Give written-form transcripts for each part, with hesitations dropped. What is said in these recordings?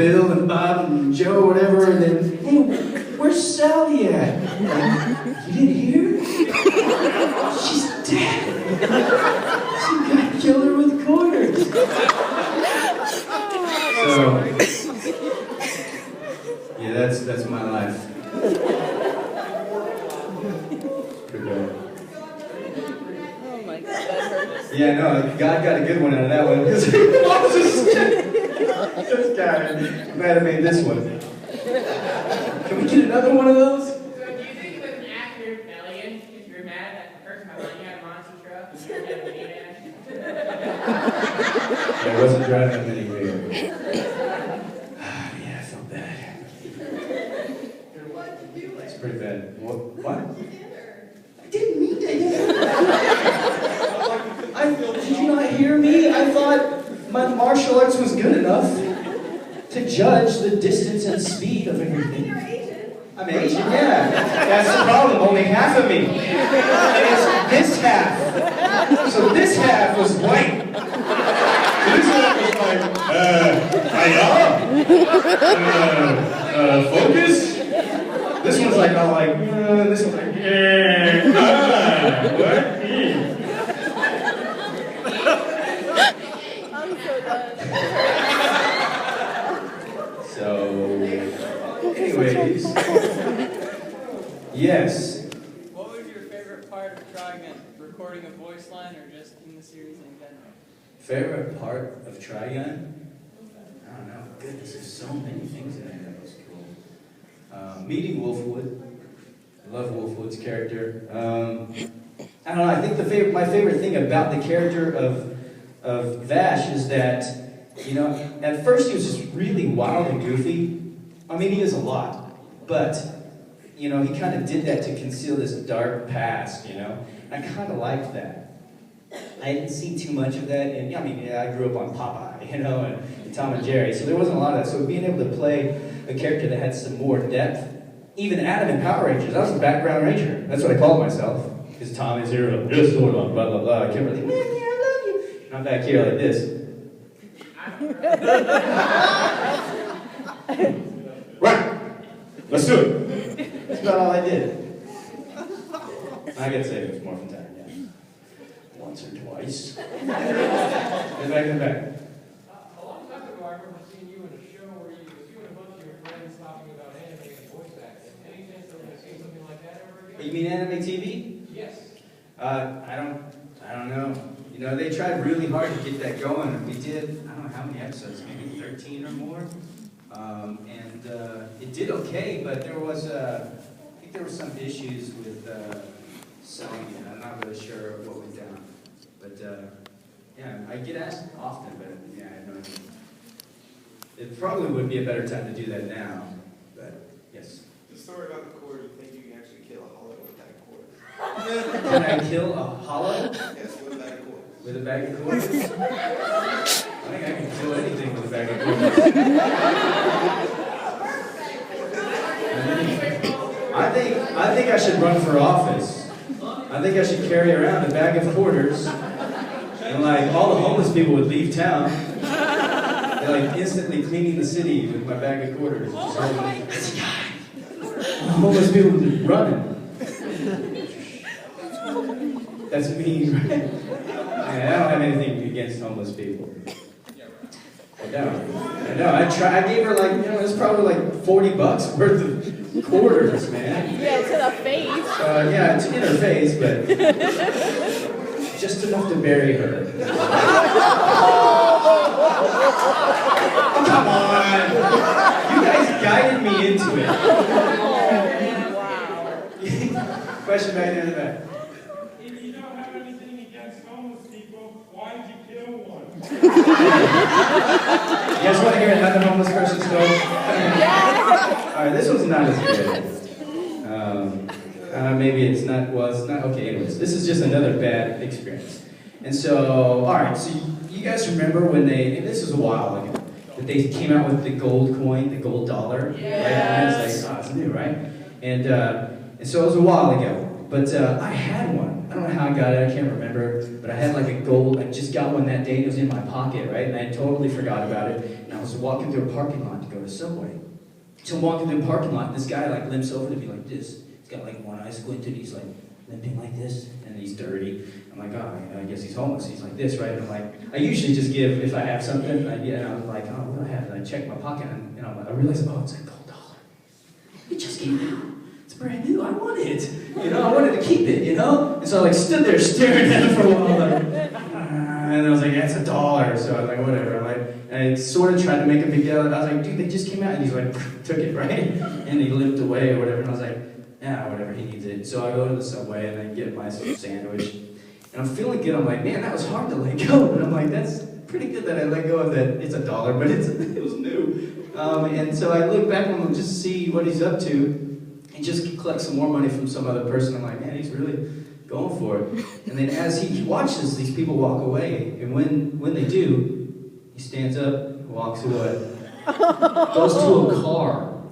Bill and Bob and Joe, whatever, and then, hey, where's Sally at? Like, you didn't hear? She's dead. Some guy killed her with quarters. So, yeah, that's my life. Pretty bad. Oh my God, that hurts. Yeah, no, God got a good one out of that one. Because this guy might have made this one. Can we get another one of those? So do you think it was an act of rebellion if you're mad that the person behind you had a monster truck and you had a minivan? I wasn't driving a minivan. Yeah, I felt bad. It's pretty bad. What? I didn't mean to hit her. Did you not hear me? I thought my martial arts was good enough to judge the distance and speed of everything. You're Asian. I'm Asian, yeah. That's the problem. Only half of me. It's this half. So this half was white. This half was like, focus? This one's like, all like, this one's like, what? I'm so done. So, anyways, yes. What was your favorite part of trying it? Recording a voice line or just in the series in general? Favorite part of Trigun? I don't know. Goodness, there's so many things in there that was cool. Meeting Wolfwood. I love Wolfwood's character. I don't know. I think my favorite thing about the character of Vash is that, you know, at first he was just really wild and goofy. I mean, he is a lot, but you know, he kind of did that to conceal this dark past. You know, I kind of liked that. I didn't see too much of that, and I mean, yeah, I grew up on Popeye, you know, and Tom and Jerry, so there wasn't a lot of that. So being able to play a character that had some more depth, even Adam in Power Rangers, I was a background ranger. That's what I called myself. Because Tom is here, yes, hold on, blah, blah, blah. I can't really, man, yeah, I love you. And I'm back here like this. Right, let's do it. That's about all I did. I gotta say it was more from time, yeah. Once or twice. Get back in the back. A long time ago, I remember seeing you in a show where you and a bunch of your friends talking about anime and voice acting. Any chance that we're going to see something like that ever again? You mean anime TV? Yes. I don't know. You know, they tried really hard to get that going. We did, I don't know how many episodes, maybe 13 or more. And it did okay, but there was, I think there were some issues with selling it. I'm not really sure what went down. But yeah, I get asked often, but yeah, I have no idea. It probably would be a better time to do that now, but yes. The story about the cord, you think you can actually kill a hollow with that cord? Can I kill a hollow? Yes, with a bag of cords. With a bag of quarters? I think I can kill anything with a bag of quarters. I think I should run for office. I think I should carry around a bag of quarters, and like all the homeless people would leave town, and like instantly cleaning the city with my bag of quarters. Just holding, that's a guy. All the homeless people would be running. That's me, right? I don't have anything against homeless people. I gave her like, you know, it's probably like $40 worth of quarters, man. Yeah, to the face. Yeah, it's in her face, but just enough to bury her. Come on! You guys guided me into it. Wow. Question back there in the back. If you don't have anything against homeless people, why'd you kill one? You guys want to hear another homeless person story? Alright, this one's not as good. Maybe it's not, well, it's not, okay, anyways. This is just another bad experience. And so, alright, so you guys remember when and this was a while ago, that they came out with the gold coin, the gold dollar? Yes. Right? And it's like, oh, it's new, right? And so it was a while ago. But I had one. I don't know how I got it, I can't remember, but I had like a gold, I just got one that day and it was in my pocket, right? And I totally forgot about it. And I was walking through a parking lot to go to Subway. So I'm walking through the parking lot, and this guy like limps over to me like this. He's got like one eye squinted, he's like limping like this, and he's dirty. I'm like, oh, I guess he's homeless. He's like this, right? And I'm like, I usually just give if I have something, and I'm like, oh, what do I have? And I check my pocket, and I realize, oh, it's a gold dollar. It just came out. It's brand new. I want it. I wanted to keep it, And so I like stood there staring at it for a while, like, and I was like, yeah, it's $1. So I was like, whatever. And I sort of tried to make a big deal. And I was like, dude, they just came out. And he's like, took it, right? And he limped away or whatever. And I was like, yeah, whatever, he needs it. So I go to the Subway and I get my sandwich. And I'm feeling good. I'm like, man, that was hard to let go. And I'm like, that's pretty good that I let go of that. It's $1, but it was new. And so I look back and just see what he's up to. He just collects some more money from some other person. I'm like, man, he's really going for it. And then as he watches these people walk away, and when they do, he stands up, walks away, goes to a car,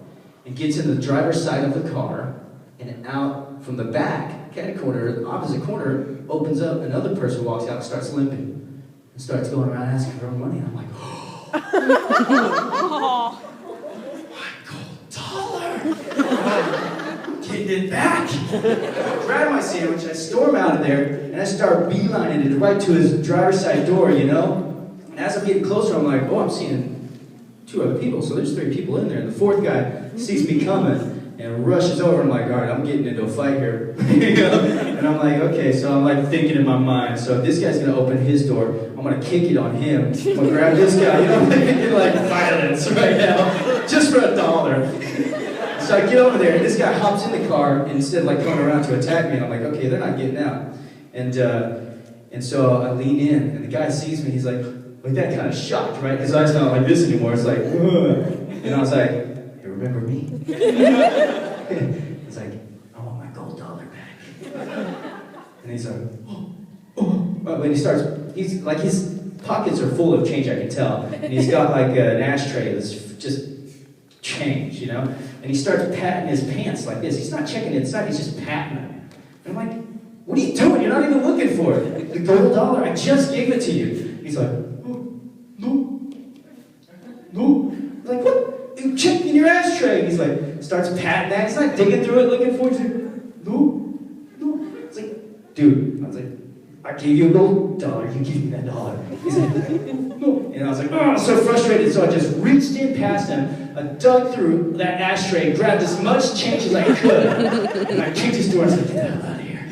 and gets in the driver's side of the car, and out from the back, catty corner, the opposite corner, opens up, another person walks out and starts limping, and starts going around asking for money. And I'm like, oh, my gold dollar! Getting it back! I grab my sandwich, I storm out of there, and I start beelining it right to his driver's side door, And as I'm getting closer, I'm like, oh, I'm seeing 2 other people, so there's 3 people in there. And the 4th guy sees me coming and rushes over. I'm like, all right, I'm getting into a fight here. And I'm like, okay, so I'm like thinking in my mind, so if this guy's gonna open his door, I'm gonna kick it on him. I'm gonna grab this guy, I'm thinking like violence right now, just for $1. So I get over there, and this guy hops in the car, and instead of like coming around to attack me, and I'm like, okay, they're not getting out. And so I lean in, and the guy sees me, he's like that kind of shocked, right? His eyes not like this anymore, it's like, ugh. And I was like, hey, remember me? It's like, I want my gold dollar back. And he's like, but when he's like, his pockets are full of change, I can tell. And he's got like an ashtray that's just change, And he starts patting his pants like this. He's not checking inside, he's just patting them. And I'm like, what are you doing? You're not even looking for it. The gold dollar, I just gave it to you. He's like, no. Like, what? You check in your ashtray. He's like, starts patting that. He's not digging through it looking for it. He's like, no. It's like, dude. I was like, I gave you a gold dollar. You give me that $1. He's like, no. And I was like, oh, I'm so frustrated. So I just reached in past him. I dug through that ashtray, grabbed as much change as I could, and I kicked his door and said, get the hell out of here.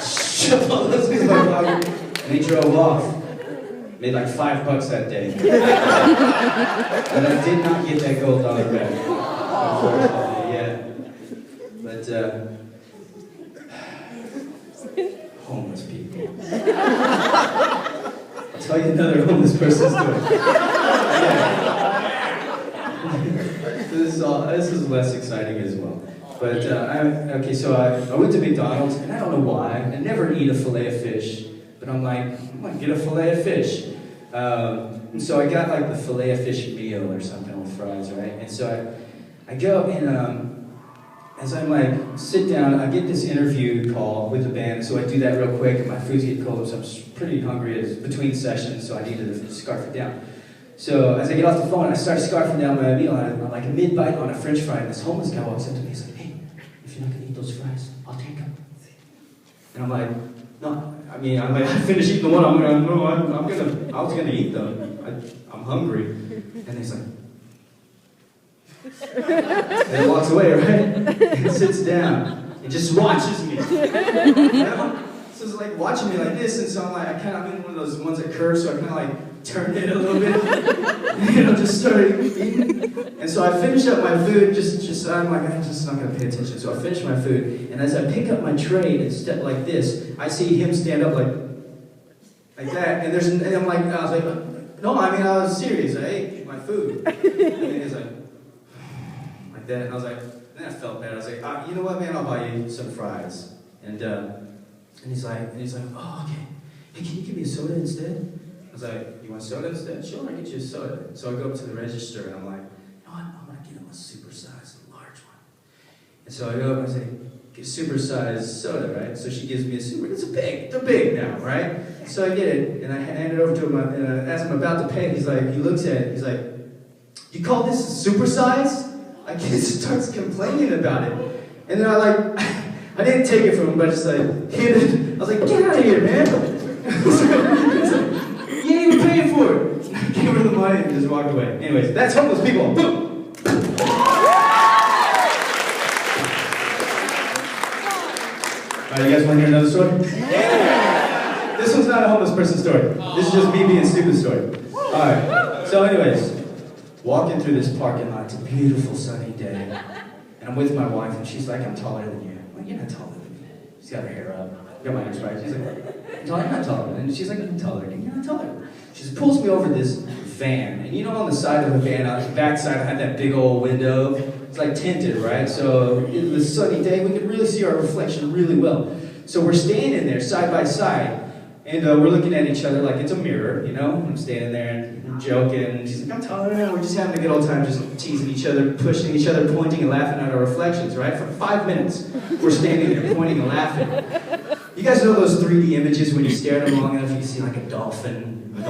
Shoved all this in my pocket, and he drove off. Made like $5 that day. But I did not get that gold dollar back. Unfortunately, yeah. But, homeless people. I'll tell you another homeless person's story. This is less exciting as well. But, so I went to McDonald's, and I don't know why. I never eat a fillet of fish. But I'm like, I'm gonna get a fillet of fish. And so I got like the fillet of fish meal or something with fries, right? And so I go and as I'm like, sit down, I get this interview call with the band, so I do that real quick, and my food's getting cold, so I'm pretty hungry. It's between sessions, so I needed to scarf it down. So as I get off the phone, I start scarfing down my meal, and I'm like a mid-bite on a French fry, and this homeless guy walks up to me, he's like, hey, if you're not gonna eat those fries, I'll take them. And I'm like, no, I finished eating the one, I was gonna eat them. I'm hungry. And he's like, and he walks away, right? And sits down and just watches me. So it's like watching me like this, and so I'm like, I'm in one of those ones that curve, so I kind of like turned it a little bit, just started eating. And so I finish up my food, I'm like, I'm just not gonna pay attention. So I finish my food, and as I pick up my tray and step like this, I see him stand up like that, and I'm like, I was like, no, I was serious, I ate my food. And then he's like that, and I was like, then I felt bad. I was like, you know what, man, I'll buy you some fries. And he's like, oh, okay. Hey, can you give me a soda instead? I was like, you want soda instead? Sure, I'll get you a soda. So I go up to the register, and I'm like, you know what, I'm gonna get him a super size, a large one. And so I go up and I say, supersized soda, right? So she gives me a super, they're big now, right? So I get it, and I hand it over to him, and as I'm about to pay, he looks at it, he's like, "You call this supersized?" I guess starts complaining about it. And then I didn't take it from him, but I just hit it. I was like, "Get out of here, man." He's like, "You ain't even paying for it." I gave her the money and just walked away. Anyways, that's homeless people. Boom! Alright, you guys want to hear another story? Yeah! This one's not a homeless person story. This is just me being stupid story. Alright, so anyways, walking through this parking lot, it's a beautiful sunny day, and I'm with my wife, and she's like, "I'm taller than you." I'm like, "You're not taller than me." She's got her hair up. Got my ex right. She's like, "You're not taller than me." And she's like, "I'm taller than you." "You're not taller." She just pulls me over this van, and you know on the side of the van, on the back side, I had that big old window. It's like tinted, right? So it was a sunny day, we could really see our reflection really well. So we're standing there side by side, and we're looking at each other like it's a mirror, you know? I'm standing there and we're joking, and she's like, "I'm taller than you." We're just having a good old time, just teasing each other, pushing each other, pointing and laughing at our reflections, right? For 5 minutes, we're standing there pointing and laughing. You guys know those 3D images when you stare at them long enough, you see like a dolphin, a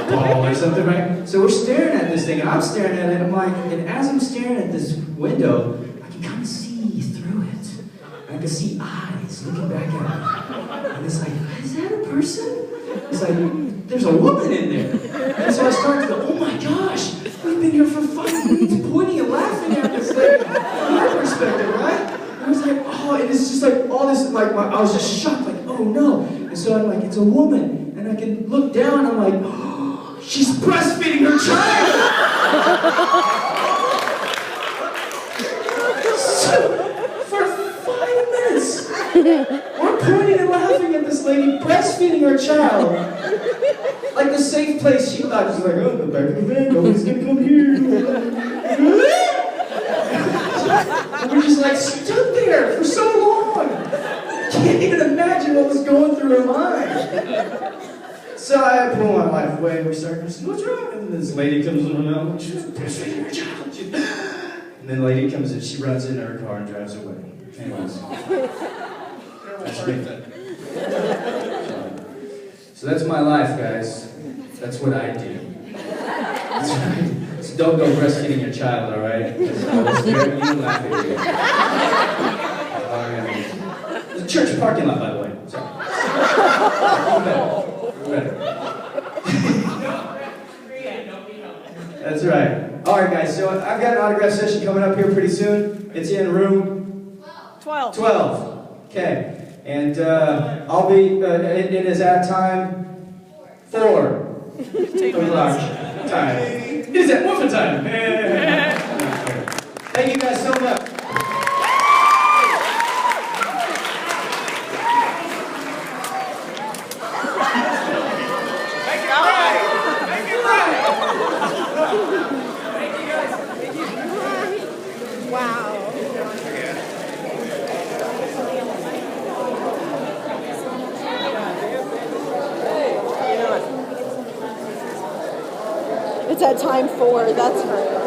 ball or something, right? So we're staring at this thing, and I'm staring at it, and and as I'm staring at this window, I can kind of see through it. I can see eyes looking back at me. And it's like, "Is that a person?" It's like, "There's a woman in there." And so I start to go, "Oh my gosh, we've been here for 5 minutes pointing and laughing at this thing." From my perspective, right? And I was like, "Oh," and it's just like all this, I was just shocked, like, "Oh no." And so I'm like, "It's a woman." And I can look down, and I'm like, "Oh, she's breastfeeding her child." So, for 5 minutes, we're pointing and laughing at this lady breastfeeding her child. Like the safe place she thought. She's like, "Oh, the back of the van, nobody's gonna come here." And we just stood there for so long. Can't even imagine what was going through her mind. So I pull my wife away, and we start going, "What's wrong?" And this lady comes in, and she's breastfeeding her child. And then the lady comes in, she runs into her car and drives away. Anyways. That's me. So that's my life, guys. That's what I do. That's right. So don't go breastfeeding your child, alright? Because I will stare at you and laugh at you. It's a church parking lot, by the way. Sorry. Better. That's right. Alright, guys, so I've got an autograph session coming up here pretty soon. It's in room 12. 12. Okay. And I'll be, it is at time 4. O'clock time. It is at muffin time. Thank you guys so much. Wow. It's at time 4, that's right.